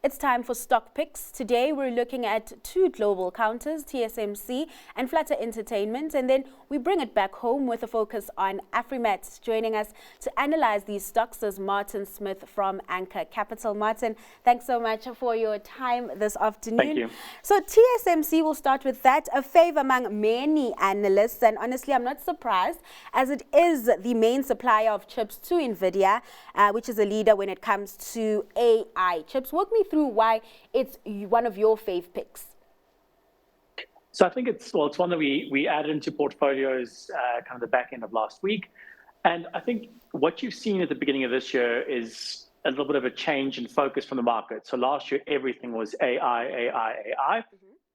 It's time for stock picks. Today we're looking at two global counters, TSMC and Flutter Entertainment, and then we bring it back home with a focus on Afrimat. Joining us to analyze these stocks is Martin Smith from Anchor Capital. Martin, thanks so much for your time this afternoon. Thank you. So TSMC, will start with that, a fave among many analysts, and honestly I'm not surprised as it is the main supplier of chips to NVIDIA, which is a leader when it comes to AI chips. Walk me through why it's one of your fave picks. So I think it's one that we added into portfolios kind of the back end of last week. And I think what you've seen at the beginning of this year is a little bit of a change in focus from the market. So last year, everything was AI, AI, AI.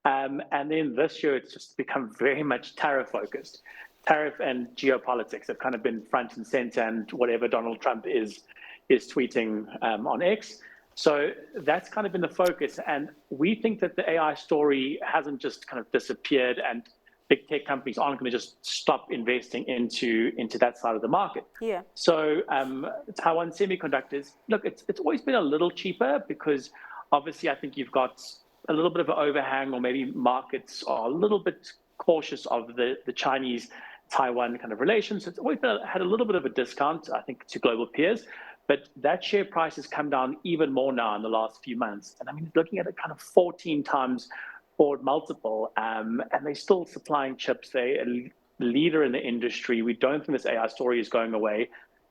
And then this year, it's just become very much tariff focused. Tariff and geopolitics have kind of been front and center, and whatever Donald Trump is tweeting on X. So that's kind of been the focus. And we think that the AI story hasn't just kind of disappeared, and big tech companies aren't going to just stop investing into that side of the market. Yeah. So Taiwan Semiconductors, look, it's always been a little cheaper because obviously I think you've got a little bit of an overhang, or maybe markets are a little bit cautious of the Chinese-Taiwan kind of relations. So it's always had a little bit of a discount, I think, to global peers. But that share price has come down even more now in the last few months. And I mean, looking at a kind of 14 times forward multiple, and they're still supplying chips. They're a leader in the industry. We don't think this AI story is going away.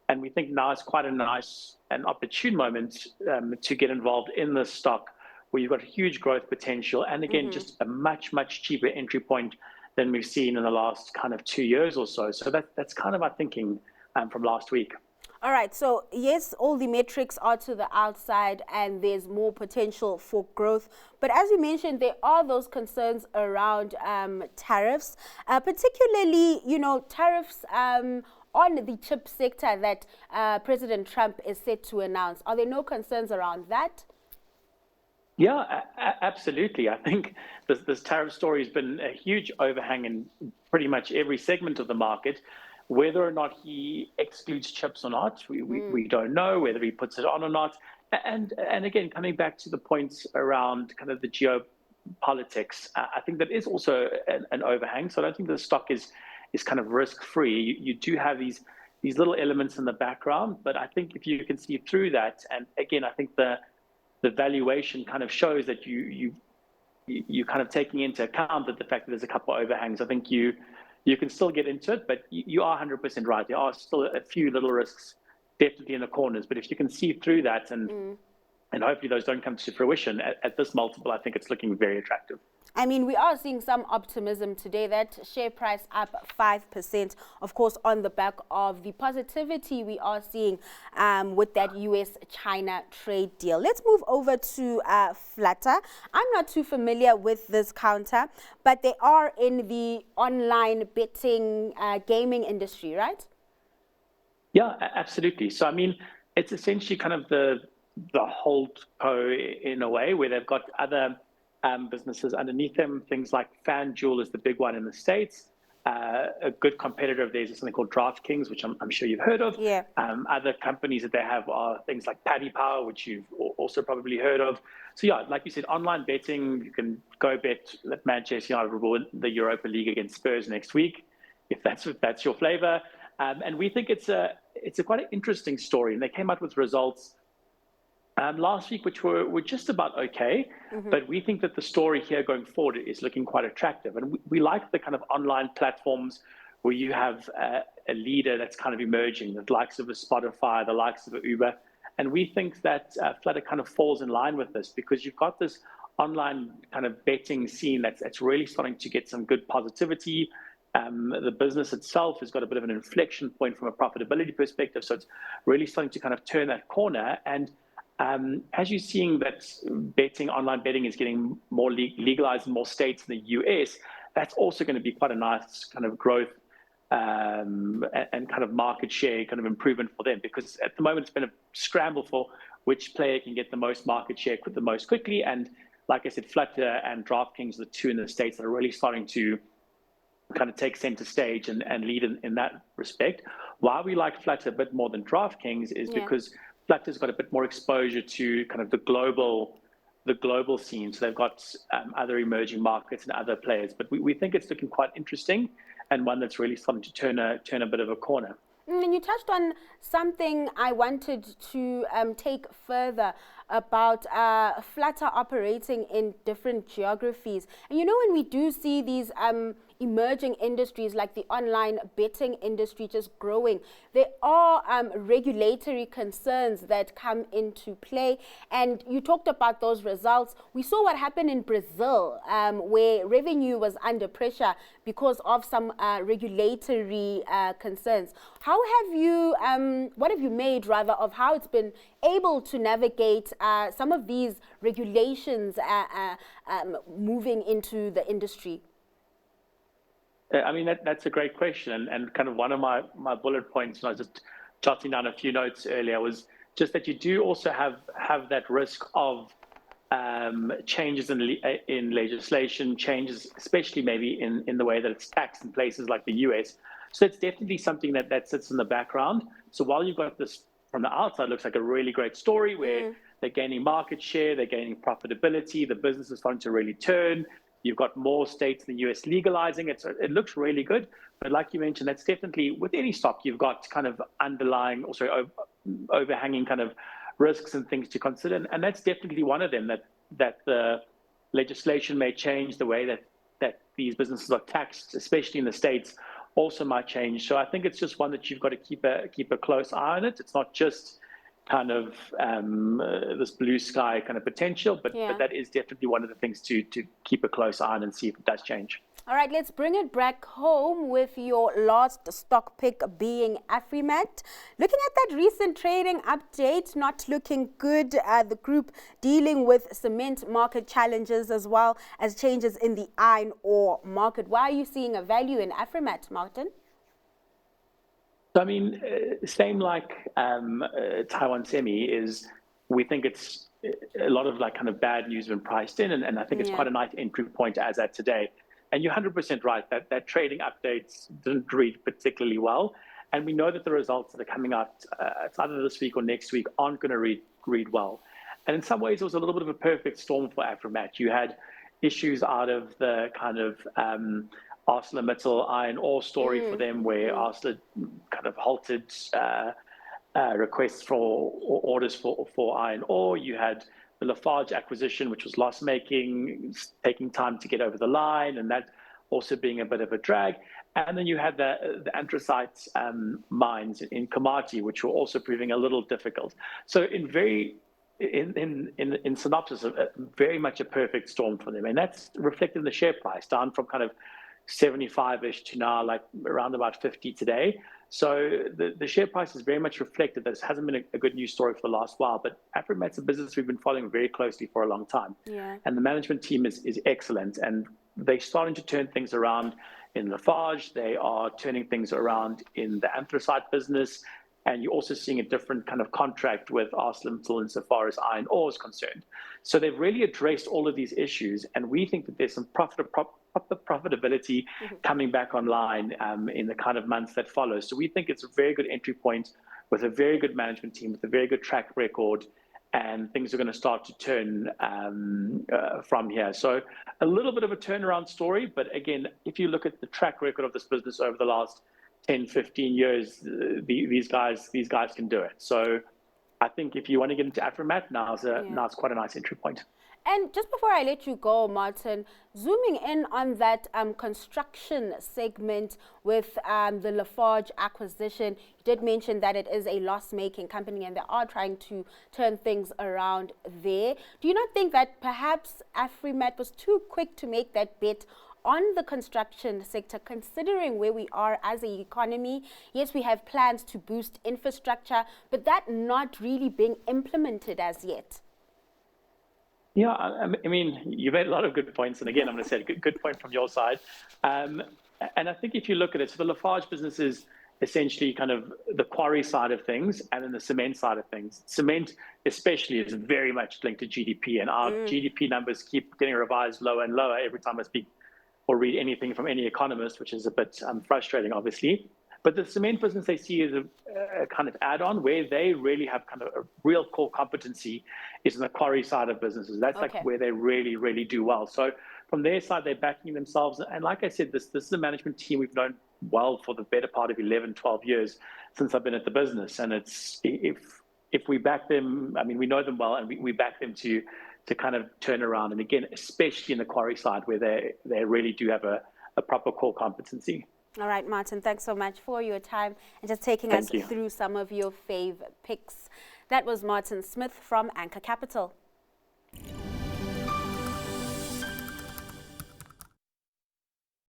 And we think now is quite a nice and opportune moment to get involved in this stock where you've got huge growth potential. And again, just a much, much cheaper entry point than we've seen in the last kind of 2 years or so. So that's kind of our thinking from last week. All right, so yes, all the metrics are to the outside and there's more potential for growth. But as you mentioned, there are those concerns around tariffs, particularly, tariffs on the chip sector that President Trump is set to announce. Are there no concerns around that? Yeah, absolutely. I think this tariff story has been a huge overhang in pretty much every segment of the market. Whether or not he excludes chips or not, we don't know. Whether he puts it on or not. And again, coming back to the points around kind of the geopolitics, I think that is also an overhang. So I don't think the stock is kind of risk-free. You do have these little elements in the background, but I think if you can see through that, and again, I think the valuation kind of shows that you kind of taking into account that the fact that there's a couple of overhangs. I think you can still get into it, but you are 100% right. There are still a few little risks definitely in the corners, but if you can see through that and hopefully those don't come to fruition at this multiple, I think it's looking very attractive. I mean, we are seeing some optimism today. That share price up 5%, of course, on the back of the positivity we are seeing with that US-China trade deal. Let's move over to Flutter. I'm not too familiar with this counter, but they are in the online betting gaming industry, right? Yeah, absolutely. So, I mean, it's essentially kind of the holdco in a way, where they've got other businesses underneath them. Things like FanDuel is the big one in the States. A good competitor of theirs is something called DraftKings, which I'm sure you've heard of. Yeah. Other companies that they have are things like Paddy Power, which you've also probably heard of. So yeah, like you said, online betting, you can go bet that Manchester United will win the Europa League against Spurs next week, if that's your flavor. And we think it's a quite an interesting story. And they came out with results last week, which were just about okay, but we think that the story here going forward is looking quite attractive. And we like the kind of online platforms where you have a leader that's kind of emerging, the likes of a Spotify, the likes of a Uber. And we think that Flutter kind of falls in line with this, because you've got this online kind of betting scene that's really starting to get some good positivity. The business itself has got a bit of an inflection point from a profitability perspective. So it's really starting to kind of turn that corner. And as you're seeing that online betting is getting more legalized in more states in the US, that's also going to be quite a nice kind of growth and kind of market share kind of improvement for them, because at the moment it's been a scramble for which player can get the most market share the most quickly. And like I said, Flutter and DraftKings are the two in the States that are really starting to kind of take center stage and lead in that respect. Why we like Flutter a bit more than DraftKings is because Flutter's got a bit more exposure to kind of the global the global scene. So they've got other emerging markets and other players. But we think it's looking quite interesting and one that's really starting to turn a bit of a corner. And you touched on something I wanted to take further about Flutter operating in different geographies. And when we do see these emerging industries like the online betting industry just growing, there are regulatory concerns that come into play. And you talked about those results. We saw what happened in Brazil, where revenue was under pressure because of some regulatory concerns. How have you, what have you made rather of how it's been able to navigate some of these regulations moving into the industry? I mean, that's a great question. And kind of one of my bullet points, and I was just jotting down a few notes earlier, was just that you do also have that risk of changes in legislation, changes, especially maybe in the way that it's taxed in places like the US. So it's definitely something that sits in the background. So while you've got this from the outside, looks like a really great story where they're gaining market share, they're gaining profitability, the business is starting to really turn. You've got more states in the US legalizing it. So it looks really good. But like you mentioned, that's definitely, with any stock, you've got kind of underlying, also overhanging kind of risks and things to consider. And that's definitely one of them, that the legislation may change, the way that these businesses are taxed, especially in the States, also might change. So I think it's just one that you've got to keep a close eye on it. It's not just kind of this blue sky kind of potential, but that is definitely one of the things to keep a close eye on and see if it does change. All right, let's bring it back home with your last stock pick being Afrimat. Looking at that recent trading update, not looking good. The group dealing with cement market challenges as well as changes in the iron ore market. Why are you seeing a value in Afrimat, Martin? So, I mean, same like Taiwan Semi is, we think it's a lot of like kind of bad news been priced in, and I think it's quite a nice entry point as at today. And you're 100% right that trading updates didn't read particularly well. And we know that the results that are coming out, it's either this week or next week, aren't going to read well. And in some ways, it was a little bit of a perfect storm for Afrimat. You had issues out of the kind of ArcelorMittal iron ore story for them, where Arcelor kind of halted requests for orders for iron ore. You had the Lafarge acquisition, which was loss-making, taking time to get over the line, and that also being a bit of a drag. And then you had the anthracite mines in Komati, which were also proving a little difficult. So in synopsis, very much a perfect storm for them. And that's reflected in the share price, down from kind of 75-ish to now like around about 50 today. So the share price is very much reflected that it hasn't been a good news story for the last while, but Afrimat's a business we've been following very closely for a long time. And the management team is excellent, and they're starting to turn things around in Lafarge. They are turning things around in the anthracite business, and you're also seeing a different kind of contract with ArcelorMittal insofar as iron ore is concerned. So they've really addressed all of these issues, and we think that there's some profitability coming back online in the kind of months that follow. So we think it's a very good entry point with a very good management team, with a very good track record, and things are going to start to turn from here. So a little bit of a turnaround story, but again, if you look at the track record of this business over the last 10, 15 years, these guys can do it. So I think if you want to get into Afrimat, now's quite a nice entry point. And just before I let you go, Martin, zooming in on that construction segment with the Lafarge acquisition, you did mention that it is a loss-making company and they are trying to turn things around there. Do you not think that perhaps Afrimat was too quick to make that bet on the construction sector, considering where we are as an economy? Yes, we have plans to boost infrastructure, but that not really being implemented as yet. Yeah, I mean, you made a lot of good points. And again, I'm going to say a good point from your side. And I think if you look at it, so the Lafarge business is essentially kind of the quarry side of things and then the cement side of things. Cement especially is very much linked to GDP, and our GDP numbers keep getting revised lower and lower every time I speak or read anything from any economist, which is a bit frustrating, obviously. But the cement business they see as a kind of add-on where they really have kind of a real core competency is in the quarry side of businesses. That's like where they really, really do well. So from their side, they're backing themselves. And like I said, this is a management team we've known well for the better part of 11, 12 years since I've been at the business. And it's if we back them, I mean, we know them well, and we back them to kind of turn around. And again, especially in the quarry side where they really do have a proper core competency. All right, Martin, thanks so much for your time and just taking us through some of your fave picks. That was Martin Smith from Anchor Capital.